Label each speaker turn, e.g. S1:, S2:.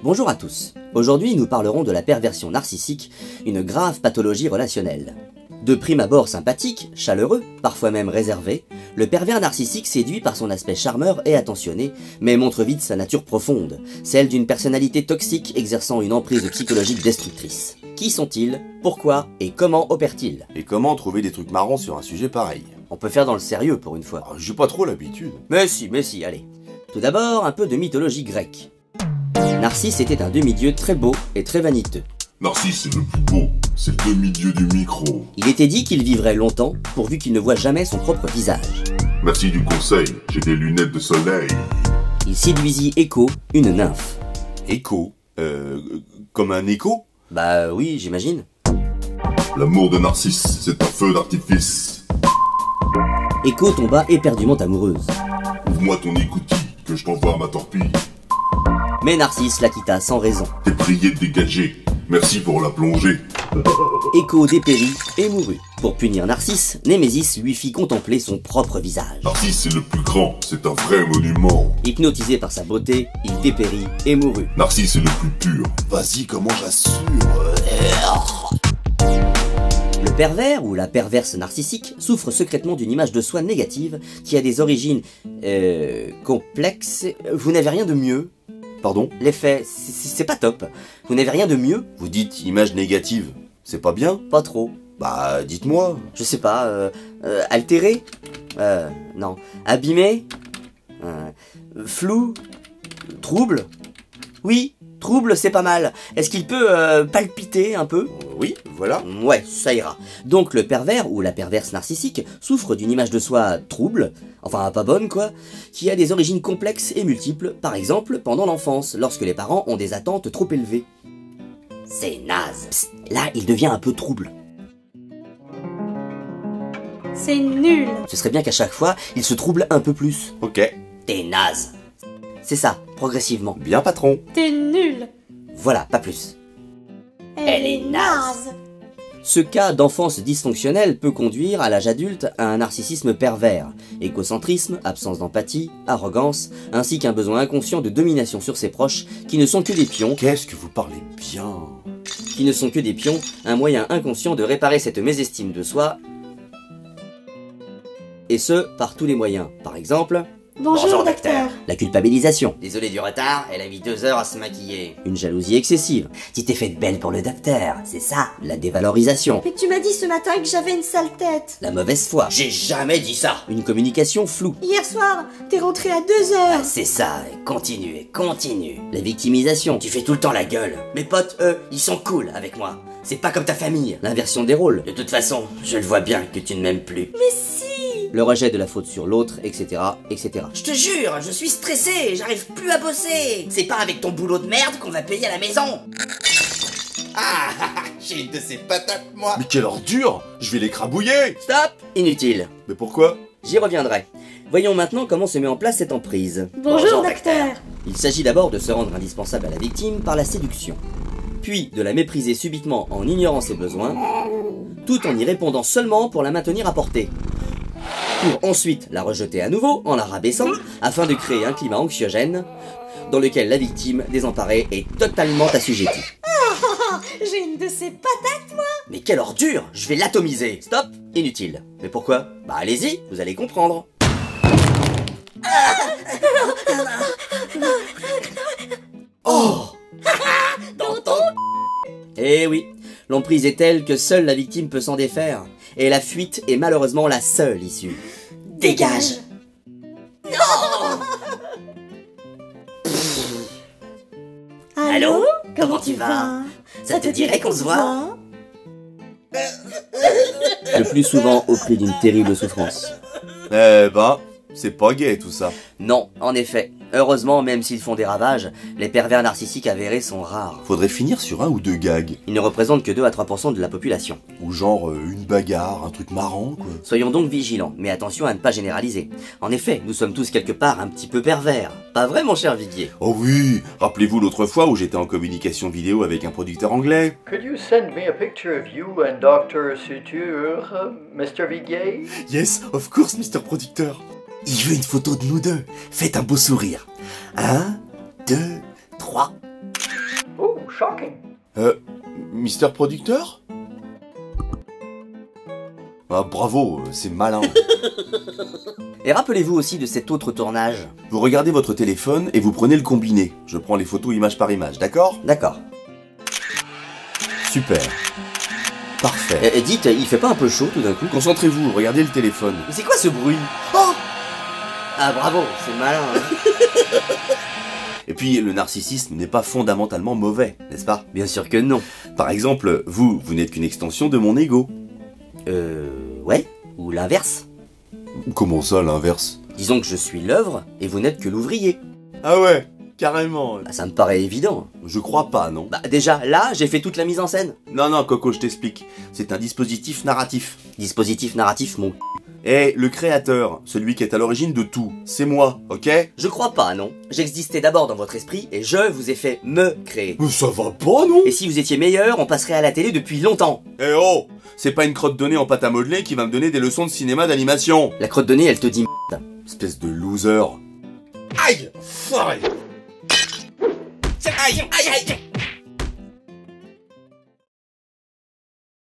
S1: Bonjour à tous. Aujourd'hui, nous parlerons de la perversion narcissique, une grave pathologie relationnelle. De prime abord sympathique, chaleureux, parfois même réservé, le pervers narcissique séduit par son aspect charmeur et attentionné, mais montre vite sa nature profonde, celle d'une personnalité toxique exerçant une emprise psychologique destructrice. Qui sont-ils? Pourquoi? Et comment opèrent-ils?
S2: Et comment trouver des trucs marrants sur un sujet pareil?
S1: On peut faire dans le sérieux pour une fois.
S2: J'ai pas trop l'habitude.
S1: Mais si, allez. Tout d'abord, un peu de mythologie grecque. Narcisse était un demi-dieu très beau et très vaniteux.
S3: Narcisse est le plus beau, c'est le demi-dieu du micro.
S1: Il était dit qu'il vivrait longtemps, pourvu qu'il ne voie jamais son propre visage.
S3: Merci du conseil, j'ai des lunettes de soleil.
S1: Il séduisit Écho, une nymphe.
S2: Écho? Comme un écho?
S1: Bah oui, j'imagine.
S3: L'amour de Narcisse, c'est un feu d'artifice.
S1: Écho tomba éperdument amoureuse.
S3: Ouvre-moi ton écoutille, que je t'envoie ma torpille.
S1: Mais Narcisse la quitta sans raison.
S3: T'es prié de dégager, merci pour la plongée.
S1: Écho dépérit et mourut. Pour punir Narcisse, Némésis lui fit contempler son propre visage.
S3: Narcisse est le plus grand, c'est un vrai monument.
S1: Hypnotisé par sa beauté, il dépérit et mourut.
S3: Narcisse est le plus pur.
S2: Vas-y, comment j'assure?
S1: Le pervers, ou la perverse narcissique, souffre secrètement d'une image de soi négative qui a des origines... complexes. Vous n'avez rien de mieux?
S2: Pardon?
S1: L'effet, c'est pas top. Vous n'avez rien de mieux?
S2: Vous dites image négative. C'est pas bien?
S1: Pas trop.
S2: Bah, dites-moi.
S1: Je sais pas, altéré? Non. Abîmé? Flou? Trouble? Oui, trouble, c'est pas mal. Est-ce qu'il peut palpiter un peu?
S2: Oui, voilà.
S1: Ouais, ça ira. Donc le pervers, ou la perverse narcissique, souffre d'une image de soi trouble, enfin pas bonne quoi, qui a des origines complexes et multiples, par exemple pendant l'enfance, lorsque les parents ont des attentes trop élevées. C'est naze. Psst, là, il devient un peu trouble.
S4: C'est nul.
S1: Ce serait bien qu'à chaque fois, il se trouble un peu plus.
S2: Ok.
S1: T'es naze. C'est ça, progressivement.
S2: Bien, patron.
S4: T'es nul.
S1: Voilà, pas plus.
S4: Elle est naze.
S1: Ce cas d'enfance dysfonctionnelle peut conduire à l'âge adulte à un narcissisme pervers, égocentrisme, absence d'empathie, arrogance, ainsi qu'un besoin inconscient de domination sur ses proches qui ne sont que des pions.
S2: Qu'est-ce que vous parlez bien?
S1: Qui ne sont que des pions, un moyen inconscient de réparer cette mésestime de soi, et ce, par tous les moyens. Par exemple...
S4: Bonjour, docteur.
S1: La culpabilisation. Désolé du retard, elle a mis 2 heures à se maquiller. Une jalousie excessive. Tu t'es faite belle pour le docteur, c'est ça. La dévalorisation.
S4: Mais tu m'as dit ce matin que j'avais une sale tête.
S1: La mauvaise foi. J'ai jamais dit ça. Une communication floue.
S4: Hier soir, t'es rentré à 2 heures.
S1: Ah, c'est ça, et continue. La victimisation. Tu fais tout le temps la gueule. Mes potes, eux, ils sont cool avec moi. C'est pas comme ta famille. L'inversion des rôles. De toute façon, je le vois bien que tu ne m'aimes plus.
S4: Mais si.
S1: Le rejet de la faute sur l'autre, etc., etc.
S5: Je te jure, je suis stressé, j'arrive plus à bosser. C'est pas avec ton boulot de merde qu'on va payer à la maison.
S2: Ah, j'ai une de ces patates, moi. Mais quelle ordure! Je vais l'écrabouiller.
S1: Stop! Inutile.
S2: Mais pourquoi?
S1: J'y reviendrai. Voyons maintenant comment se met en place cette emprise.
S4: Bonjour, docteur.
S1: Il s'agit d'abord de se rendre indispensable à la victime par la séduction, puis de la mépriser subitement en ignorant ses besoins, tout en y répondant seulement pour la maintenir à portée, pour ensuite la rejeter à nouveau en la rabaissant, afin de créer un climat anxiogène dans lequel la victime désemparée est totalement assujettie.
S4: J'ai une de ces patates, moi.
S1: Mais quelle ordure! Je vais l'atomiser! Stop! Inutile. Mais pourquoi? Bah allez-y, vous allez comprendre. Oh!
S5: Dans ton...
S1: Eh oui, l'emprise est telle que seule la victime peut s'en défaire, et la fuite est malheureusement la seule issue.
S5: Dégage. Allô? Comment tu vas? Ça te dirait qu'on se voit?
S1: Le plus souvent au prix d'une terrible souffrance.
S2: Eh ben, c'est pas gai tout ça.
S1: Non, en effet. Heureusement, même s'ils font des ravages, les pervers narcissiques avérés sont rares.
S2: Faudrait finir sur 1 ou 2 gags.
S1: Ils ne représentent que 2 à 3% de la population.
S2: Ou genre une bagarre, un truc marrant quoi.
S1: Soyons donc vigilants, mais attention à ne pas généraliser. En effet, nous sommes tous quelque part un petit peu pervers. Pas vrai, mon cher Viguier?
S2: Oh oui, rappelez-vous l'autre fois où j'étais en communication vidéo avec un producteur anglais.
S6: Could you send me a picture of you and Dr. Suture, Mr. Viguier?
S2: Yes, of course, Mr. Producteur. Il veut une photo de nous deux. Faites un beau sourire. 1, 2, 3.
S6: shocking.
S2: Mister Producteur? Ah, bravo, c'est malin.
S1: Et rappelez-vous aussi de cet autre tournage.
S2: Vous regardez votre téléphone et vous prenez le combiné. Je prends les photos image par image, d'accord?
S1: D'accord.
S2: Super. Parfait.
S1: Et dites, il fait pas un peu chaud tout d'un coup?
S2: Concentrez-vous, regardez le téléphone.
S1: Mais c'est quoi ce bruit? Oh! Ah bravo, c'est malin, hein.
S2: Et puis, le narcissisme n'est pas fondamentalement mauvais, n'est-ce pas?
S1: Bien sûr que non.
S2: Par exemple, vous n'êtes qu'une extension de mon ego.
S1: Ouais? Ou l'inverse?
S2: Comment ça, l'inverse?
S1: Disons que je suis l'œuvre et vous n'êtes que l'ouvrier.
S2: Ah ouais, carrément.
S1: Bah, ça me paraît évident.
S2: Je crois pas, non?
S1: Bah déjà, là, j'ai fait toute la mise en scène.
S2: Non, Coco, je t'explique. C'est un dispositif narratif.
S1: Dispositif narratif, mon...
S2: Et le créateur, celui qui est à l'origine de tout, c'est moi, ok?
S1: Je crois pas, non. J'existais d'abord dans votre esprit et je vous ai fait me créer.
S2: Mais ça va pas, non?
S1: Et si vous étiez meilleur, on passerait à la télé depuis longtemps.
S2: Eh oh! C'est pas une crotte de nez en pâte à modeler qui va me donner des leçons de cinéma d'animation.
S1: La crotte de nez, elle te dit
S2: Espèce de loser. Aïe! Aïe!
S5: Aïe, aïe, aïe.